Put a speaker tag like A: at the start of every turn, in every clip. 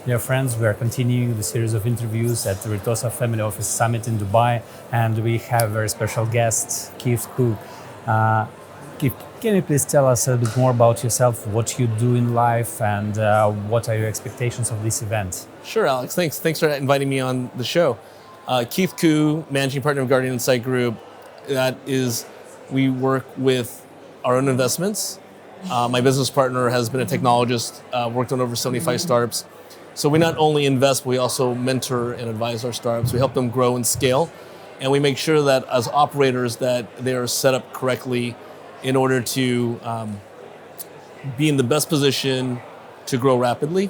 A: Dear friends, we are continuing the series of interviews at the Ritossa Family Office Summit in Dubai, and we have a very special guest, Keith Koo. Keith, can you please tell us a bit more about yourself, what you do in life, and what are your expectations of this event?
B: Sure, Alex. Thanks for inviting me on the show. Keith Koo, managing partner of Guardian Insight Group. That is, we work with our own investments. My business partner has been a technologist, worked on over 75 startups. So we not only invest, but we also mentor and advise our startups. We help them grow and scale, and we make sure that as operators that they are set up correctly in order to be in the best position to grow rapidly.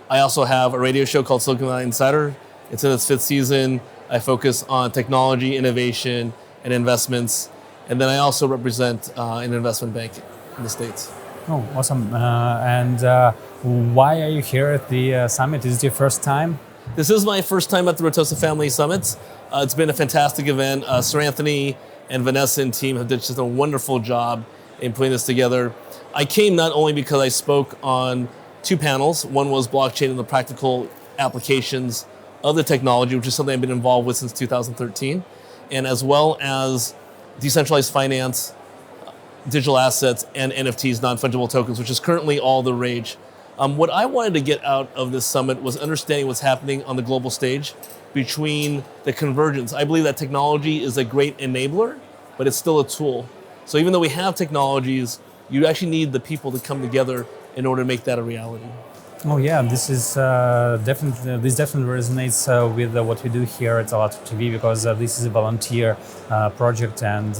B: I also have a radio show called Silicon Valley Insider. It's in its 5th season. I focus on technology, innovation, and investments. And then I also represent an investment bank in the States.
A: Oh, awesome. Why are you here at the summit? Is it your first time?
B: This is my first time at the Ritossa Family Summits. It's been a fantastic event. Sir Anthony and Vanessa and team have done just a wonderful job in putting this together. I came not only because I spoke on 2 panels. One was blockchain and the practical applications of the technology, which is something I've been involved with since 2013, and as well as decentralized finance, digital assets, and NFTs, non-fungible tokens, which is currently all the rage. What I wanted to get out of this summit was understanding what's happening on the global stage between the convergence. I believe that technology is a great enabler, but it's still a tool. So even though we have technologies, you actually need the people to come together in order to make that a reality.
A: Oh yeah, this is definitely resonates with what we do here at Alato TV, because this is a volunteer project, and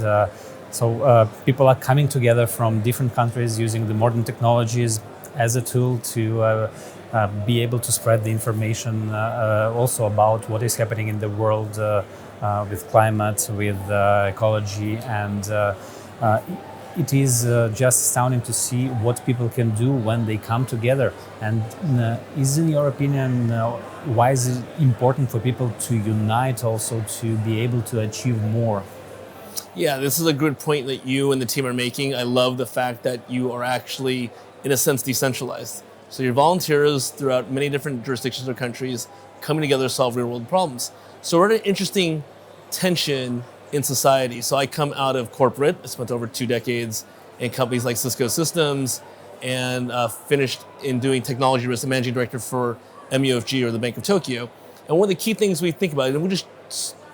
A: so people are coming together from different countries using the modern technologies as a tool to be able to spread the information also about what is happening in the world with climate, with ecology, and it is just astounding to see what people can do when they come together. And is, in your opinion, why is it important for people to unite also to be able to achieve more?
B: Yeah, this is a good point that you and the team are making. I love the fact that you are actually, in a sense, decentralized. So you're volunteers throughout many different jurisdictions or countries coming together to solve real world problems. So we're at an interesting tension in society. So I come out of corporate. I spent over 2 decades in companies like Cisco Systems, and finished in doing technology risk and managing director for MUFG, or the Bank of Tokyo. And one of the key things we think about, and we just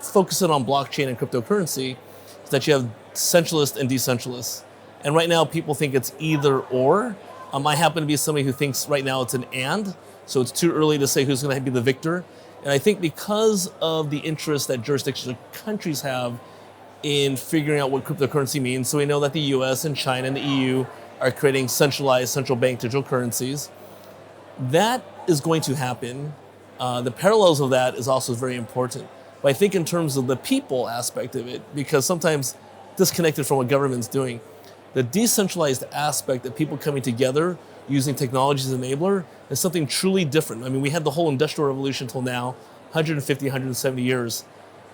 B: focus it on blockchain and cryptocurrency, is that you have centralists and decentralists. And right now people think it's either or. I happen to be somebody who thinks right now it's an and, so it's too early to say who's going to be the victor. And I think because of the interest that jurisdictions or countries have in figuring out what cryptocurrency means, so we know that the US and China and the EU are creating centralized central bank digital currencies. That is going to happen. The parallels of that is also very important. But I think in terms of the people aspect of it, because sometimes disconnected from what government's doing, the decentralized aspect of people coming together using technology as an enabler is something truly different. I mean, we had the whole Industrial Revolution till now, 150, 170 years.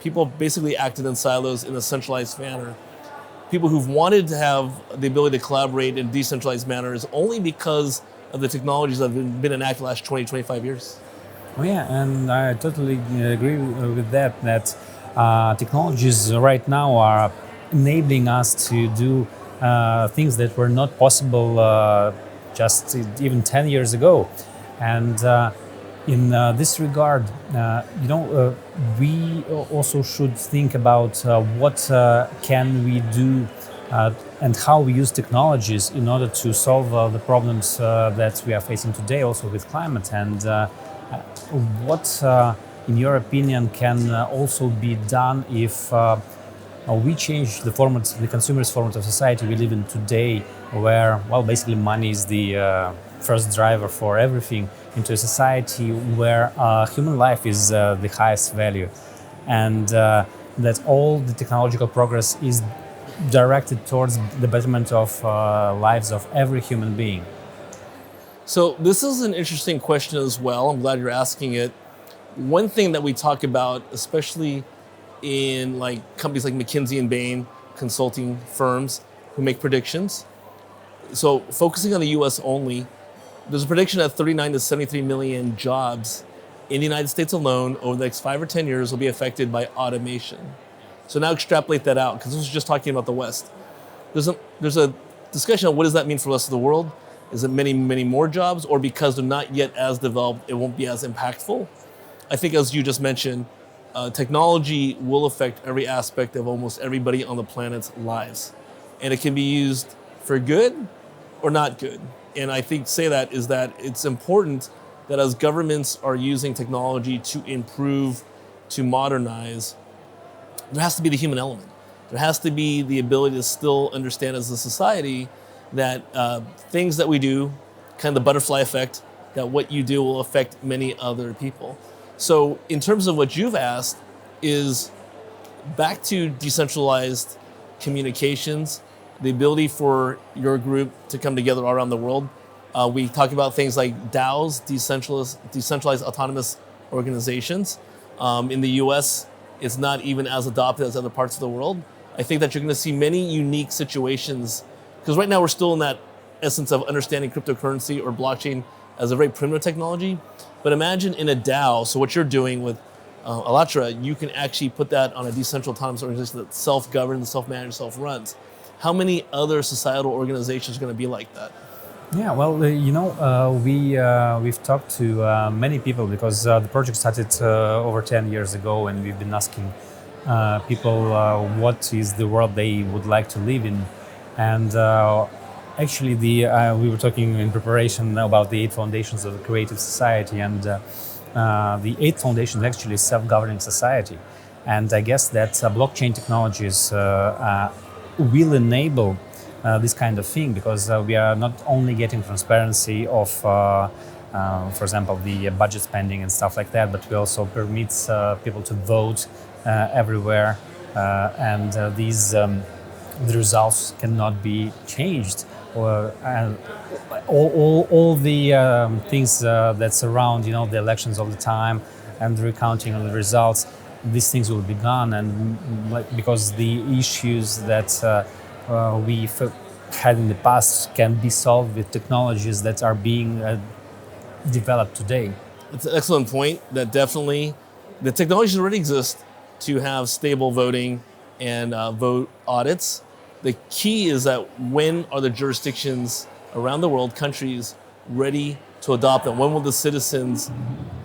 B: People basically acted in silos in a centralized manner. People who've wanted to have the ability to collaborate in a decentralized manner is only because of the technologies that have been enacted the last 20, 25 years.
A: Oh yeah, and I totally agree with that technologies right now are enabling us to do things that were not possible just even 10 years ago. And in this regard, we also should think about what can we do and how we use technologies in order to solve the problems that we are facing today, also with climate. And what, in your opinion, can also be done if we change the consumer's format of society we live in today, where, well, basically money is the first driver for everything, into a society where human life is the highest value, and that all the technological progress is directed towards the betterment of lives of every human being.
B: So this is an interesting question as well. I'm glad you're asking it. One thing that we talk about, especially in like companies like McKinsey and Bain, consulting firms who make predictions. So focusing on the US only, There's a prediction that 39 to 73 million jobs in the United States alone over the next 5 or 10 years will be affected by automation. So now extrapolate that out, because this is just talking about the West. There's a discussion on what does that mean for the rest of the world. Is it many, many more jobs, or because they're not yet as developed, it won't be as impactful? I think, as you just mentioned, technology will affect every aspect of almost everybody on the planet's lives. And it can be used for good or not good. And I think that it's important that as governments are using technology to improve, to modernize, there has to be the human element. There has to be the ability to still understand as a society that things that we do, kind of the butterfly effect, that what you do will affect many other people. So in terms of what you've asked is back to decentralized communications, the ability for your group to come together all around the world. We talk about things like DAOs, decentralized autonomous organizations. In the US, it's not even as adopted as other parts of the world. I think that you're going to see many unique situations, because right now we're still in that essence of understanding cryptocurrency or blockchain as a very primitive technology. But imagine in a DAO, so what you're doing with Alatra, you can actually put that on a decentralized autonomous organization that self-governs, self-manages, self-runs. How many other societal organizations are going to be like that?
A: Yeah, well, we've talked to many people, because the project started over 10 years ago, and we've been asking people what is the world they would like to live in. And actually, we were talking in preparation about the 8 foundations of the creative society, and the 8th foundation is actually self-governing society. And I guess that blockchain technologies will enable this kind of thing, because we are not only getting transparency of, for example, the budget spending and stuff like that, but we also permits people to vote everywhere, and the results cannot be changed. Or all the things that surround, the elections all the time and the recounting of the results, these things will be gone, and because the issues that we've had in the past can be solved with technologies that are being developed today.
B: It's an excellent point. That definitely, the technologies already exist to have stable voting and vote audits. The key is that when are the jurisdictions around the world, countries, ready to adopt them? When will the citizens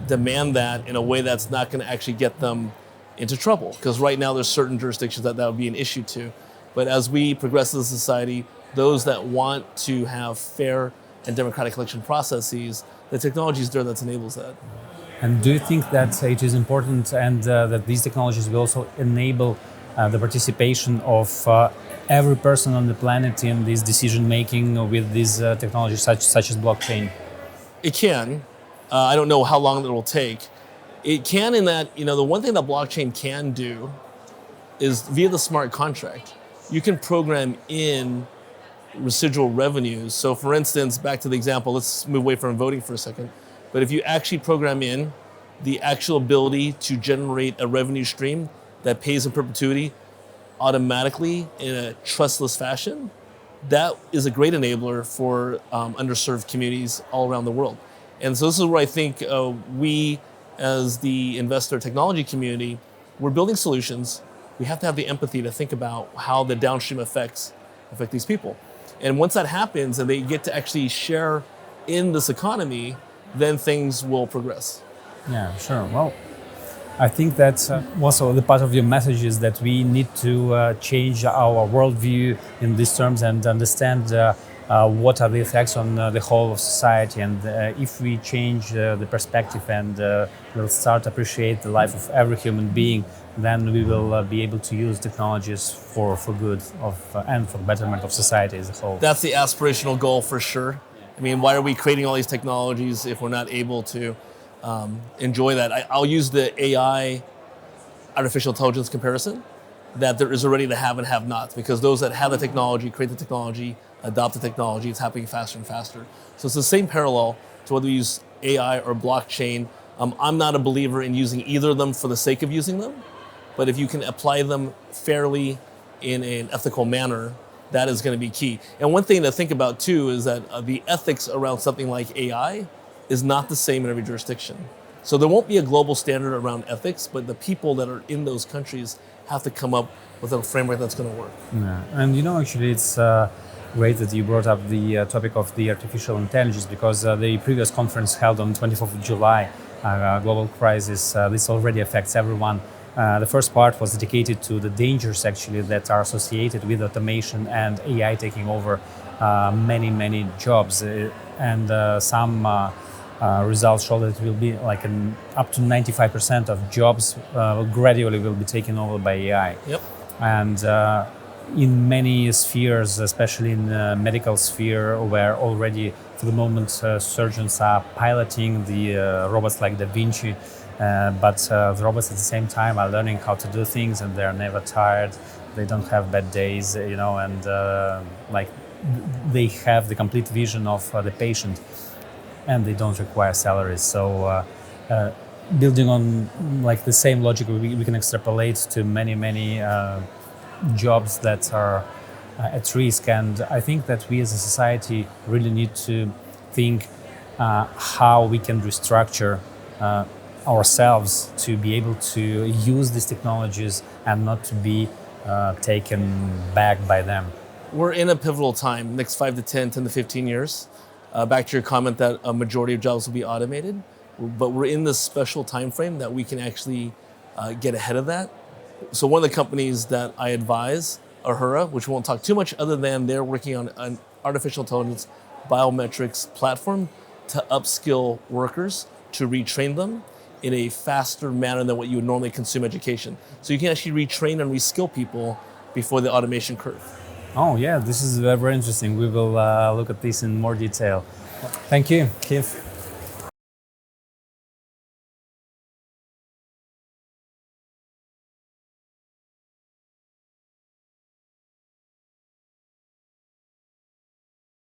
B: demand that in a way that's not going to actually get them into trouble? Because right now there's certain jurisdictions that would be an issue to. But as we progress as a society, those that want to have fair and democratic election processes, the technology is there that enables that.
A: And do you think that it is important, and that these technologies will also enable the participation of every person on the planet in this decision making with these technologies such as blockchain?
B: It can. I don't know how long it will take. It can, in that, the one thing that blockchain can do is via the smart contract, you can program in residual revenues. So for instance, back to the example, let's move away from voting for a second. But if you actually program in the actual ability to generate a revenue stream that pays in perpetuity automatically in a trustless fashion, that is a great enabler for underserved communities all around the world. And so this is where I think we, as the investor technology community, we're building solutions. We have to have the empathy to think about how the downstream effects affect these people. And once that happens and they get to actually share in this economy, then things will progress.
A: Yeah, sure. Well, I think that also the part of your message is that we need to change our worldview in these terms and understand what are the effects on the whole of society. And if we change the perspective and we'll start to appreciate the life of every human being, then we will be able to use technologies for good and for the betterment of society as a whole.
B: That's the aspirational goal for sure. I mean, why are we creating all these technologies if we're not able to enjoy that? I'll use the AI, artificial intelligence comparison, that there is already the have and have nots, because those that have the technology, create the technology, adopt the technology, it's happening faster and faster. So it's the same parallel to whether we use AI or blockchain. I'm not a believer in using either of them for the sake of using them, but if you can apply them fairly in an ethical manner, that is going to be key. And one thing to think about too is that the ethics around something like AI is not the same in every jurisdiction. So there won't be a global standard around ethics, but the people that are in those countries have to come up with a framework that's going to work.
A: Yeah. And actually, it's great that you brought up the topic of the artificial intelligence, because the previous conference held on 24th of July, global crisis, this already affects everyone. The first part was dedicated to the dangers actually that are associated with automation and AI taking over many jobs, and some results show that it will be like up to 95% of jobs gradually will be taken over by AI.
B: Yep.
A: And in many spheres, especially in the medical sphere, where already for the moment surgeons are piloting the robots like Da Vinci, but the robots at the same time are learning how to do things, and they're never tired. They don't have bad days, and like they have the complete vision of the patient, and they don't require salaries. So building on like the same logic, we can extrapolate to many jobs that are at risk. And I think that we as a society really need to think how we can restructure ourselves to be able to use these technologies and not to be taken back by them.
B: We're in a pivotal time, next 5 to 10, 10 to 15 years. Back to your comment that a majority of jobs will be automated, but we're in this special time frame that we can actually get ahead of that. So one of the companies that I advise, Ahura, which we won't talk too much other than they're working on an artificial intelligence biometrics platform to upskill workers, to retrain them in a faster manner than what you would normally consume education. So you can actually retrain and reskill people before the automation curve.
A: Oh yeah, this is very interesting. We will look at this in more detail. Thank you, Keith.